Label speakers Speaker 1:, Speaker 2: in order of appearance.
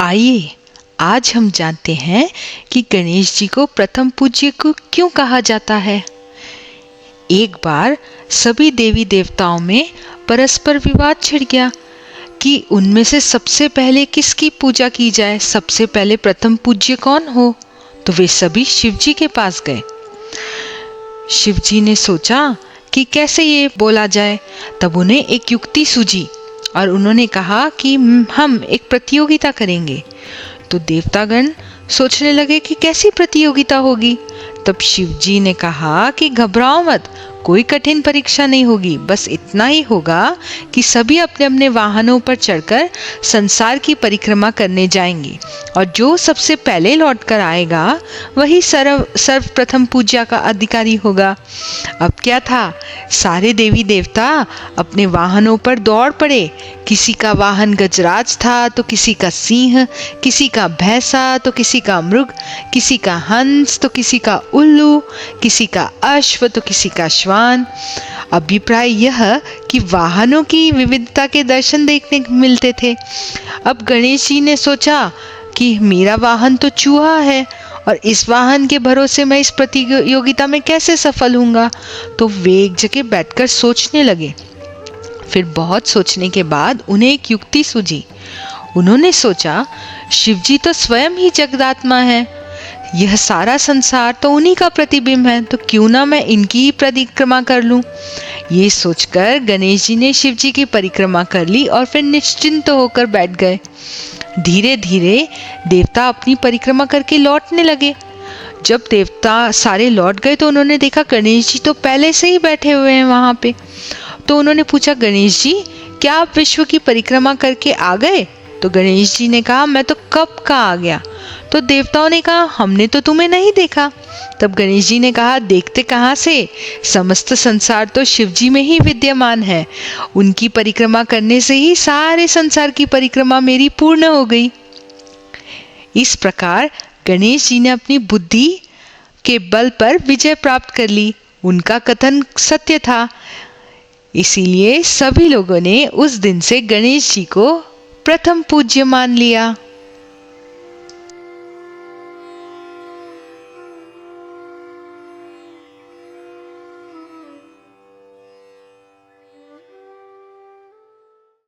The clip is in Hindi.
Speaker 1: आइए आज हम जानते हैं कि गणेश जी को प्रथम पूज्य को क्यों कहा जाता है। एक बार सभी देवी देवताओं में परस्पर विवाद छिड़ गया कि उनमें से सबसे पहले किसकी पूजा की जाए, सबसे पहले प्रथम पूज्य कौन हो। तो वे सभी शिव जी के पास गए। शिव जी ने सोचा कि कैसे ये बोला जाए। तब उन्हें एक युक्ति सूझी और उन्होंने कहा कि हम एक प्रतियोगिता करेंगे। तो देवतागण सोचने लगे कि कैसी प्रतियोगिता होगी। तब शिव जी ने कहा कि घबराओ मत, कोई कठिन परीक्षा नहीं होगी। बस इतना ही होगा कि सभी अपने अपने वाहनों पर चढ़कर संसार की परिक्रमा करने जाएंगे और जो सबसे पहले लौट कर आएगा वही सर्वप्रथम पूजा का अधिकारी होगा। अब क्या था, सारे देवी देवता अपने वाहनों पर दौड़ पड़े। किसी का वाहन गजराज था तो किसी का सिंह, किसी का भैंसा तो किसी का मृग, किसी का हंस तो किसी का उल्लू, किसी का अश्व तो किसी का श्वान। अभिप्राय यह कि वाहनों की विविधता के दर्शन देखने मिलते थे। अब गणेश जी ने सोचा कि मेरा वाहन तो चूहा है और इस वाहन के भरोसे मैं इस प्रतियोगिता में कैसे सफल होऊंगा। तो वे एक जगह बैठकर सोचने लगे। फिर बहुत सोचने के बाद उन्हें एक युक्ति सूझी। उन्होंने सोचा, शिवजी तो स्वयं ही जगदात्मा है, यह सारा संसार तो उन्हीं का प्रतिबिंब है, तो क्यों ना मैं इनकी ही परिक्रमा कर लूं। ये सोचकर गणेश जी ने शिव जी की परिक्रमा कर ली और फिर निश्चिंत होकर बैठ गए। धीरे धीरे देवता अपनी परिक्रमा करके लौटने लगे। जब देवता सारे लौट गए तो उन्होंने देखा गणेश जी तो पहले से ही बैठे हुए हैं वहां पे। तो उन्होंने पूछा, गणेश जी क्या आप विश्व की परिक्रमा करके आ गए। तो गणेश जी ने कहा, मैं तो कब का आ गया। तो देवताओं ने कहा, हमने तो तुम्हें नहीं देखा। तब गणेश जी ने कहा, देखते कहाँ से, समस्त संसार तो शिव जी में ही विद्यमान है। उनकी परिक्रमा करने से ही सारे संसार की परिक्रमा मेरी पूर्ण हो गई। इस प्रकार गणेश जी ने अपनी बुद्धि के बल पर विजय प्राप्त कर ली। उनका कथन सत्य था, इसीलिए सभी लोगों ने उस दिन से गणेश जी को प्रथम पूज्य मान लिया।